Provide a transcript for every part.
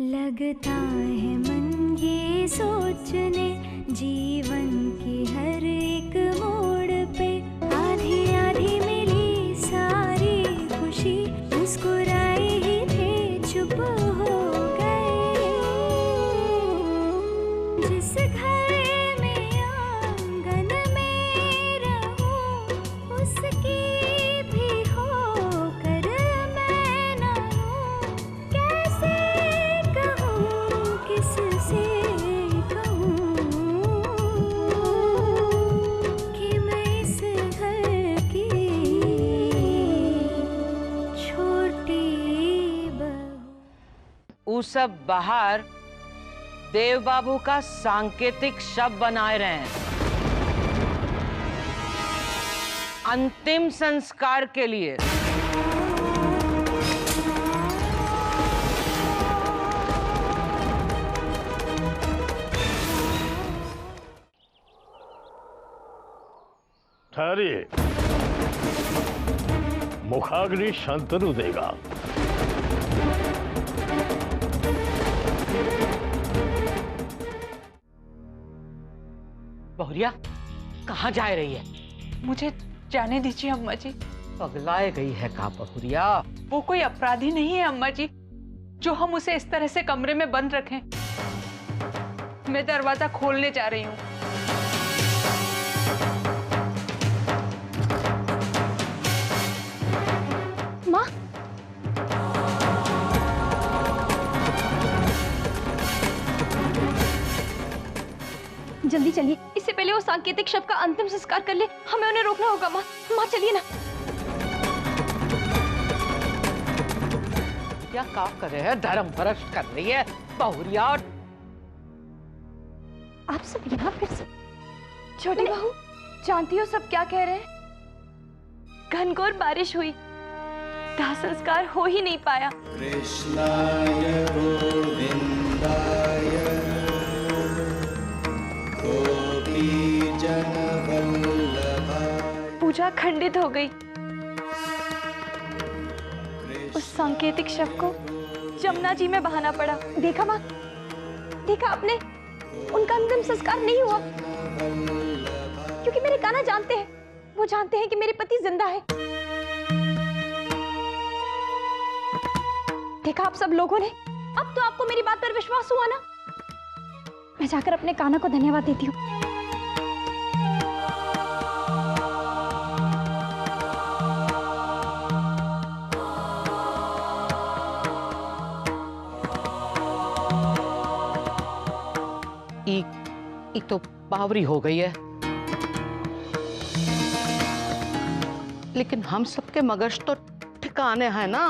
लगता है मन ये सोचने जीवन की हर एक मोड़ पे आधी आधी मिली सारी खुशी मुस्कुराए ही थे चुप हो गए। जिस घर में आंगन में रहूं उसकी भी होकर मैं ना हूं। कैसे कहूं किससे कहूं कि मैं इस घर की छोटी बहू। ऊ सब बाहर देव बाबू का सांकेतिक शब्द बनाए रहे हैं अंतिम संस्कार के लिए। ठहरिए, मुखाग्नि शंतनु देगा। बहुरिया कहाँ जा रही है? मुझे जाने दीजिए अम्मा जी। पगलाए गई है का बहुरिया? वो कोई अपराधी नहीं है अम्मा जी जो हम उसे इस तरह से कमरे में बंद रखें। मैं दरवाजा खोलने जा रही हूँ। माँ, जल्दी चलिए, इससे पहले वो सांकेतिक शब्द का अंतिम संस्कार कर ले। हमें उन्हें रोकना होगा। माँ, माँ चलिए ना। क्या काम कर रहे हैं? धर्म भ्रष्ट कर रही है बहुरिया। आप सब यहाँ फिर से? छोटी बहू, जानती हो सब क्या कह रहे हैं? घनघोर बारिश हुई, दाह संस्कार हो ही नहीं पाया। कृष्णाय गोविंदाय गोपी जन वल्लभाय। पूजा खंडित हो गई। उस सांकेतिक शब्द को जमुना जी में बहाना पड़ा। देखा माँ, देखा आपने? उनका अंतिम संस्कार नहीं हुआ क्योंकि मेरे कान्हा जानते हैं, वो जानते हैं कि मेरे पति जिंदा है। देखा आप सब लोगों ने? अब तो आपको मेरी बात पर विश्वास हुआ ना? मैं जाकर अपने कान्हा को धन्यवाद देती हूँ। एक तो बावरी हो गई है, लेकिन हम सबके मगज तो ठिकाने हैं ना।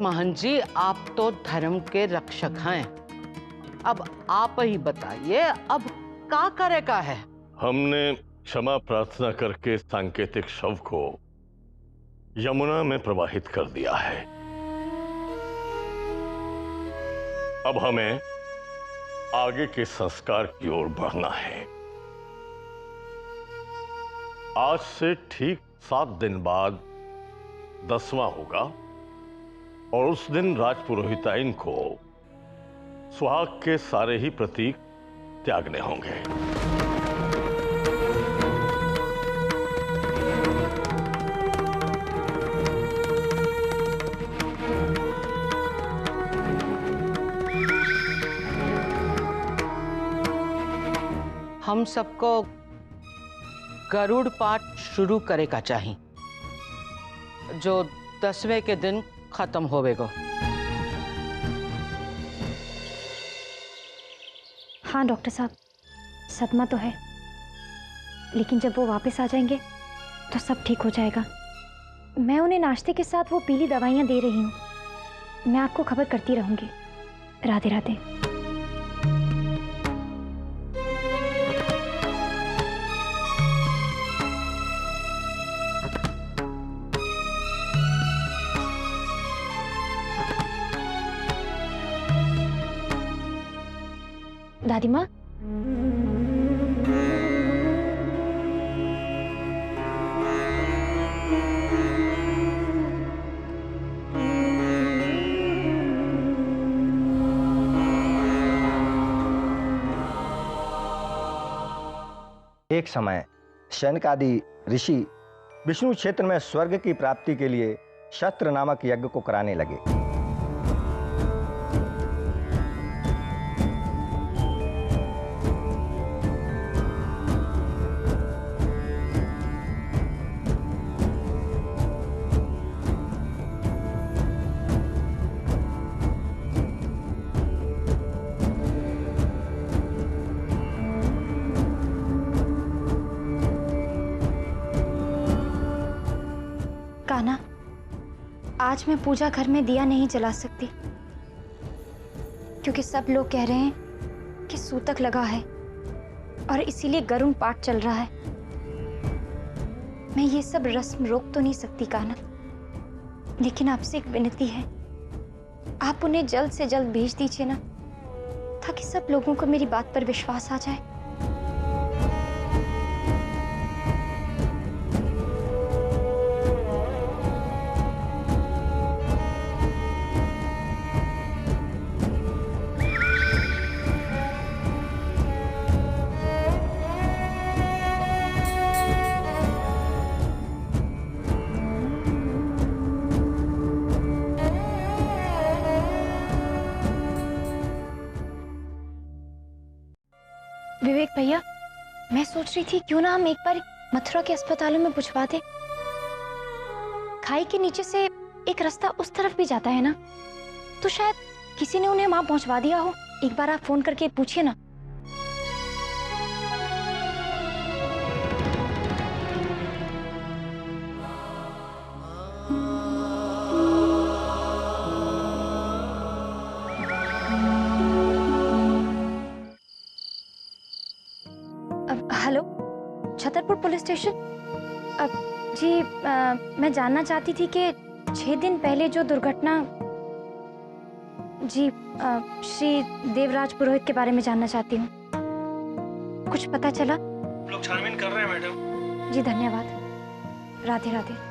महन जी, आप तो धर्म के रक्षक हैं। अब आप ही बताइए, अब क्या करेगा है? हमने क्षमा प्रार्थना करके सांकेतिक शव को यमुना में प्रवाहित कर दिया है। अब हमें आगे के संस्कार की ओर बढ़ना है। आज से ठीक 7 दिन बाद 10वां होगा और उस दिन राजपुरोहिताइन को सुहाग के सारे ही प्रतीक त्यागने होंगे। हम सबको गरुड़ पाठ शुरू करेगा चाहिए, जो 10वें के दिन खत्म होवेगा। हाँ डॉक्टर साहब, सदमा तो है, लेकिन जब वो वापस आ जाएंगे तो सब ठीक हो जाएगा। मैं उन्हें नाश्ते के साथ वो पीली दवाइयाँ दे रही हूँ। मैं आपको खबर करती रहूँगी। राधे राधे। दादी माँ, एक समय शनकादि ऋषि विष्णु क्षेत्र में स्वर्ग की प्राप्ति के लिए शस्त्र नामक यज्ञ को कराने लगे। कान्हा, आज मैं पूजा घर में दिया नहीं जला सकती क्योंकि सब लोग कह रहे हैं कि सूतक लगा है और इसीलिए गरुण पाठ चल रहा है। मैं ये सब रस्म रोक तो नहीं सकती कान्हा, लेकिन आपसे एक विनती है, आप उन्हें जल्द से जल्द भेज दीजिए ना, ताकि सब लोगों को मेरी बात पर विश्वास आ जाए। विवेक भैया, मैं सोच रही थी क्यों ना हम एक बार मथुरा के अस्पतालों में पूछवा दें। खाई के नीचे से एक रास्ता उस तरफ भी जाता है ना, तो शायद किसी ने उन्हें वहां पहुंचवा दिया हो। एक बार आप फोन करके पूछिए ना। Hello, Chhatarpur police station. जी, मैं जानना चाहती थी कि 6 दिन पहले जो दुर्घटना, जी श्री देवराज पुरोहित के बारे में जानना चाहती हूँ। कुछ पता चला? लोग छानबीन कर रहे हैं मैडम। जी धन्यवाद। राधे राधे।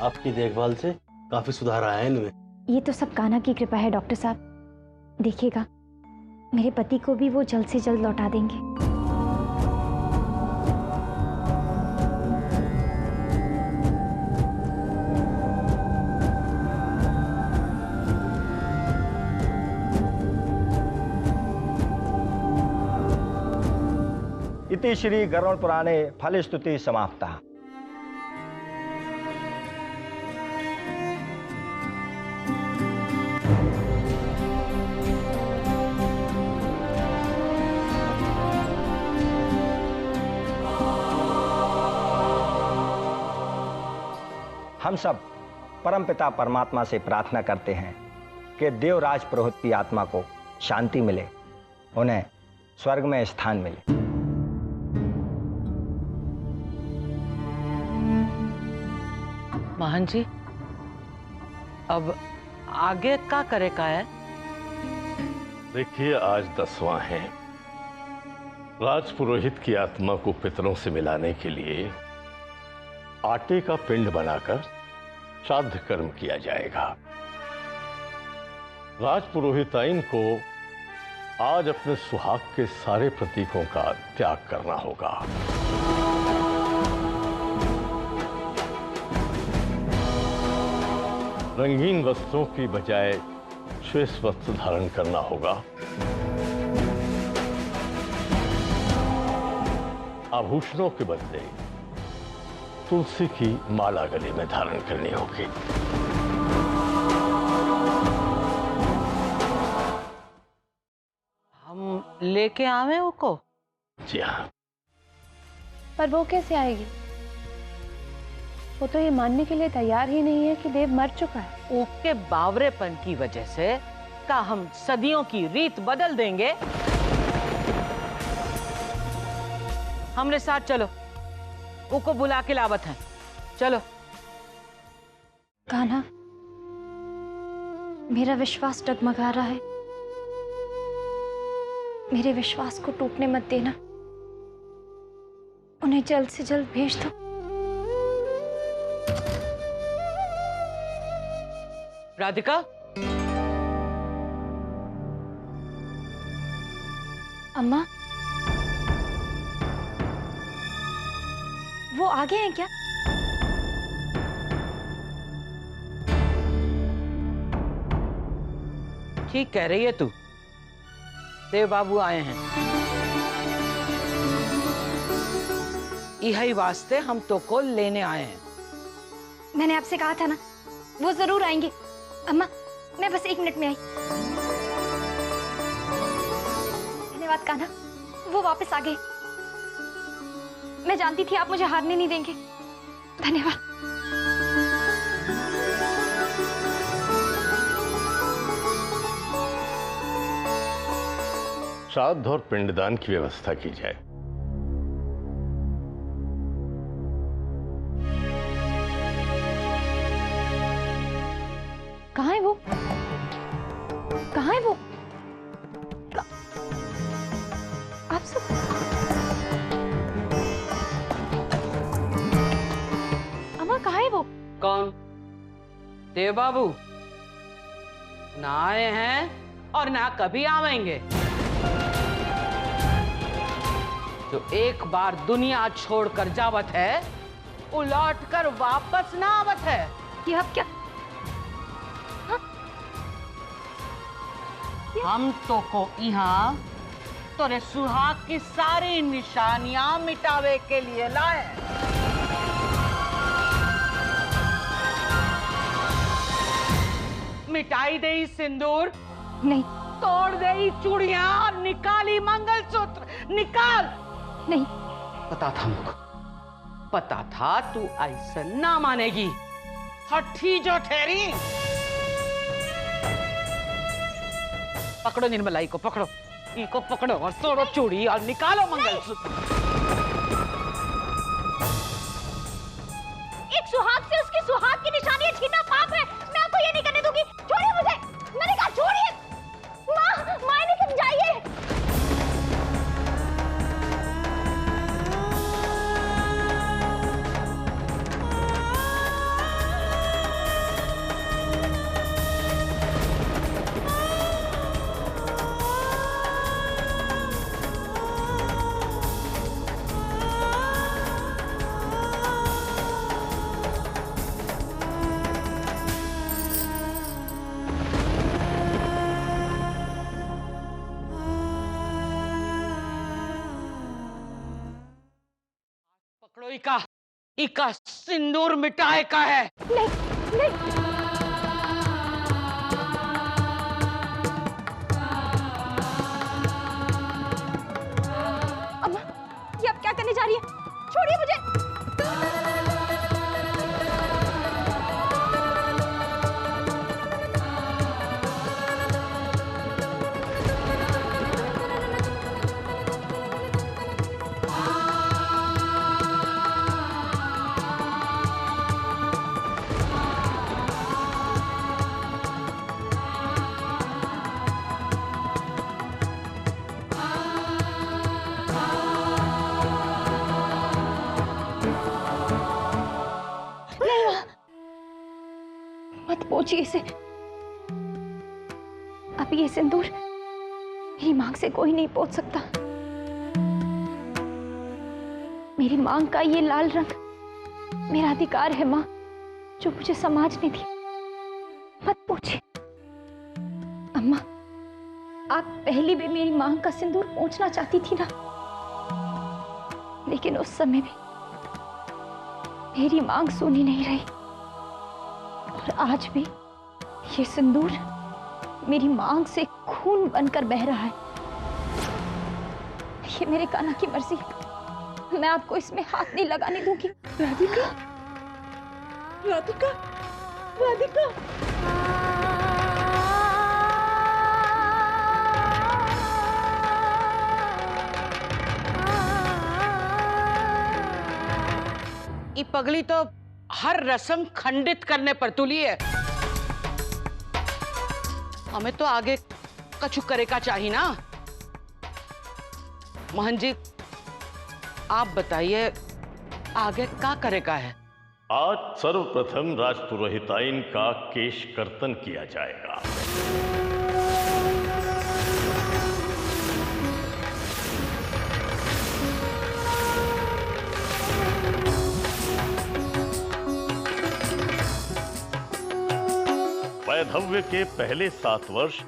आपकी देखभाल से काफी सुधार आया है इनमें। ये तो सब कान्हा की कृपा है डॉक्टर साहब। देखिएगा, मेरे पति को भी वो जल्द से जल्द लौटा देंगे। इति श्री गरुड़ पुराणे फल स्तुति समाप्ता। हम सब परमपिता परमात्मा से प्रार्थना करते हैं कि देवराज पुरोहित की आत्मा को शांति मिले, उन्हें स्वर्ग में स्थान मिले। महान जी, अब आगे क्या करे का है? देखिए, आज 10वां है। राज पुरोहित की आत्मा को पितरों से मिलाने के लिए आटे का पिंड बनाकर श्राद्ध कर्म किया जाएगा। राज पुरोहिताइन को आज अपने सुहाग के सारे प्रतीकों का त्याग करना होगा। रंगीन वस्त्रों की बजाय श्वेत वस्त्र धारण करना होगा। आभूषणों के बदले तुलसी की माला गले में धारण करनी होगी। हम लेके आवे उसको? जी हाँ। पर वो कैसे आएगी? वो तो ये मानने के लिए तैयार ही नहीं है कि देव मर चुका है। उसके बावरेपन की वजह से क्या हम सदियों की रीत बदल देंगे? हमरे साथ चलो, उसको बुला के लावत है। चलो। कान्हा, मेरा विश्वास डगमगा रहा है। मेरे विश्वास को टूटने मत देना। उन्हें जल्द से जल्द भेज दो। राधिका, अम्मा, वो आ गए हैं क्या? ठीक कह रही है तू। देव बाबू आए हैं। यही वास्ते हम तो को लेने आए हैं। मैंने आपसे कहा था ना, वो जरूर आएंगे। अम्मा, मैं बस 1 मिनट में आई। धन्यवाद कान्हा, वो वापस आ गए। मैं जानती थी आप मुझे हारने नहीं देंगे। धन्यवाद। श्राद्ध और पिंडदान की व्यवस्था की जाए। कहाँ है वो? कहाँ है वो? आप सब अम्मा, कहाँ है वो? कौन? देव बाबू ना आए हैं और ना कभी आवेंगे। जो एक बार दुनिया छोड़कर जावत है, वो लौट कर वापस ना आवत है। ये अब क्या? हम तो को यहाँ तोरे सुहाग की सारी निशानियां मिटावे के लिए लाए। मिटाई दे सिंदूर, नहीं तोड़ दे चूड़ियां, निकाली मंगलसूत्र, निकाल। नहीं, पता था मुझको, पता था तू ऐसा ना मानेगी। हठी जो ठहरी। पकड़ो निर्मलाई को, पकड़ो इनको, पकड़ो और तोड़ो चूड़ी और निकालो मंगलसूत्र। एक सुहाग से उसकी सुहाग की निशानियां छीनना पाप है। मैं आपको ये नहीं करने दूंगी। छोड़िए मुझे, मैंने कहा छोड़िए। माँ, माँ नहीं समझाइए। पकड़ो इका, इका सिंदूर मिटाए का है। नहीं, नहीं। अम्मा, ये आप क्या करने जा रही हैं? छोड़िए मुझे। मत पूछिए इसे। अब ये सिंदूर मेरी मांग से कोई नहीं पोंछ सकता। मेरी मांग का ये लाल रंग मेरा अधिकार है माँ, जो मुझे समाज ने दी। मत पूछिए। अम्मा, आप पहले भी मेरी मांग का सिंदूर पोंछना चाहती थी ना, लेकिन उस समय भी मेरी मांग सुनी नहीं रही। और आज भी ये सिंदूर मेरी मांग से खून बनकर बह रहा है। ये मेरे कान्हा की मर्जी है। मैं आपको इसमें हाथ नहीं लगाने दूंगी। राधिका, राधिका, राधिका। ये पगली तो हर रस्म खंडित करने पर तुली है। हमें तो आगे कछु करे का चाहिए ना। मोहन जी, आप बताइए आगे क्या करे का है? आज सर्वप्रथम राजपुरोहिताइन का केश कर्तन किया जाएगा। वैधव्य के पहले 7 वर्ष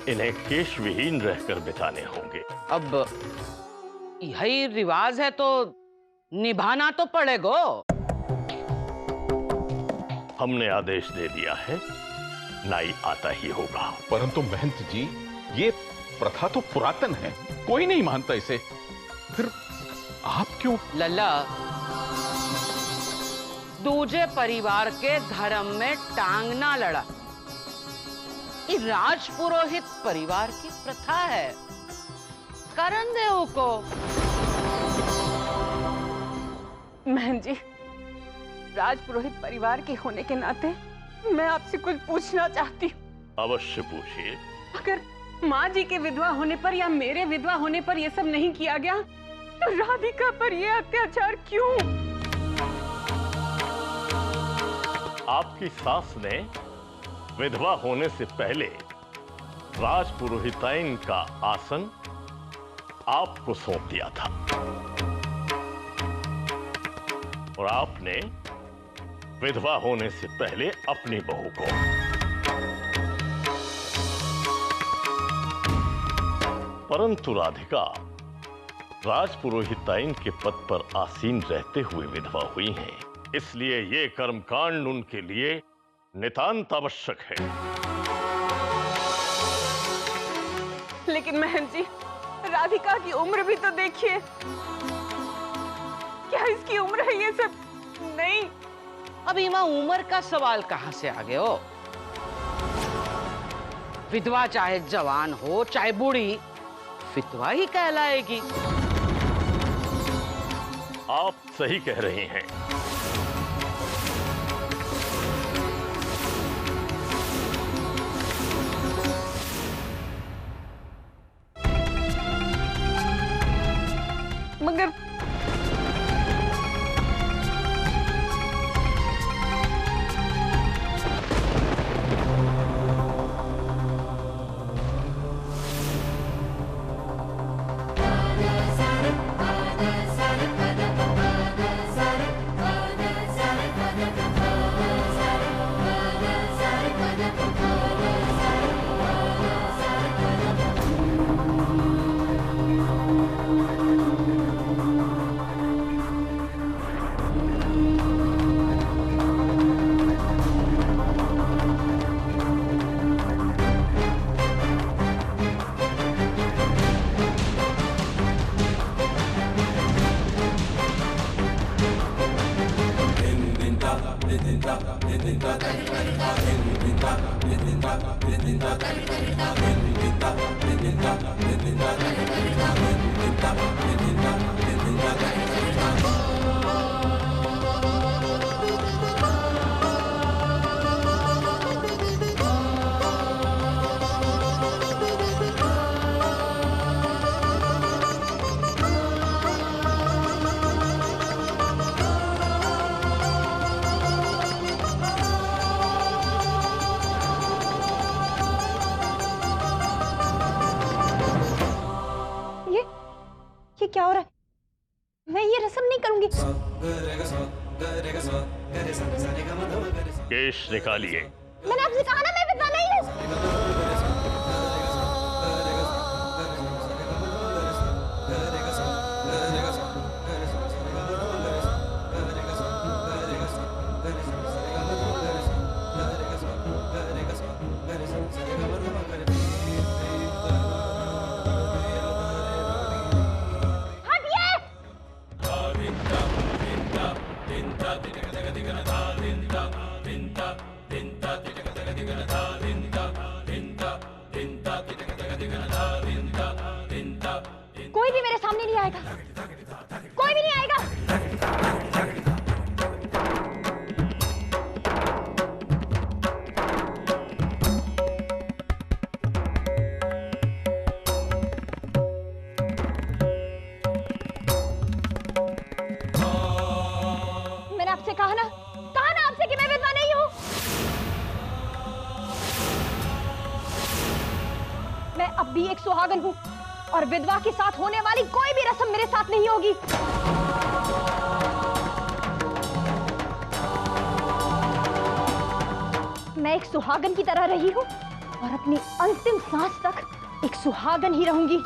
इन्हें केश विहीन रहकर बिताने होंगे। अब यही रिवाज है तो निभाना तो पड़ेगा। हमने आदेश दे दिया है, नाई आता ही होगा। परंतु महंत जी, ये प्रथा तो पुरातन है, कोई नहीं मानता इसे। फिर आप क्यों? लल्ला, दूजे परिवार के धर्म में टांग ना लड़ा। ये राजपुरोहित परिवार की प्रथा है, करन दे को। बहन जी, राजपुरोहित परिवार के होने के नाते मैं आपसे कुछ पूछना चाहती हूँ। अवश्य पूछिए। अगर माँ जी के विधवा होने पर या मेरे विधवा होने पर यह सब नहीं किया गया तो राधिका पर यह अत्याचार क्यों? आपकी सास ने विधवा होने से पहले राजपुरोहिताइन का आसन आपको सौंप दिया था और आपने विधवा होने से पहले अपनी बहू को। परंतु राधिका राजपुरोहिताइन के पद पर आसीन रहते हुए विधवा हुई हैं, इसलिए ये कर्मकांड उनके लिए नितांत आवश्यक है। लेकिन बहन जी, राधिका की उम्र भी तो देखिए। क्या इसकी उम्र है ये सब? नहीं। अभी मां उम्र का सवाल कहां से आ गए हो? विधवा चाहे जवान हो चाहे बूढ़ी, विधवा ही कहलाएगी। आप सही कह रही हैं। मगर ये क्या हो रहा है? मैं ये रस्म नहीं करूंगी। केश निकालिए। मैंने आपसे कहा ना, मैं विधवा नहीं हूँ। कोई भी मेरे सामने नहीं आएगा, कोई भी नहीं आएगा। मैंने आपसे कहा मैं अब भी एक सुहागन हूँ और विधवा के साथ होने वाली कोई भी रस्म मेरे साथ नहीं होगी। मैं एक सुहागन की तरह रही हूँ और अपनी अंतिम सांस तक एक सुहागन ही रहूंगी।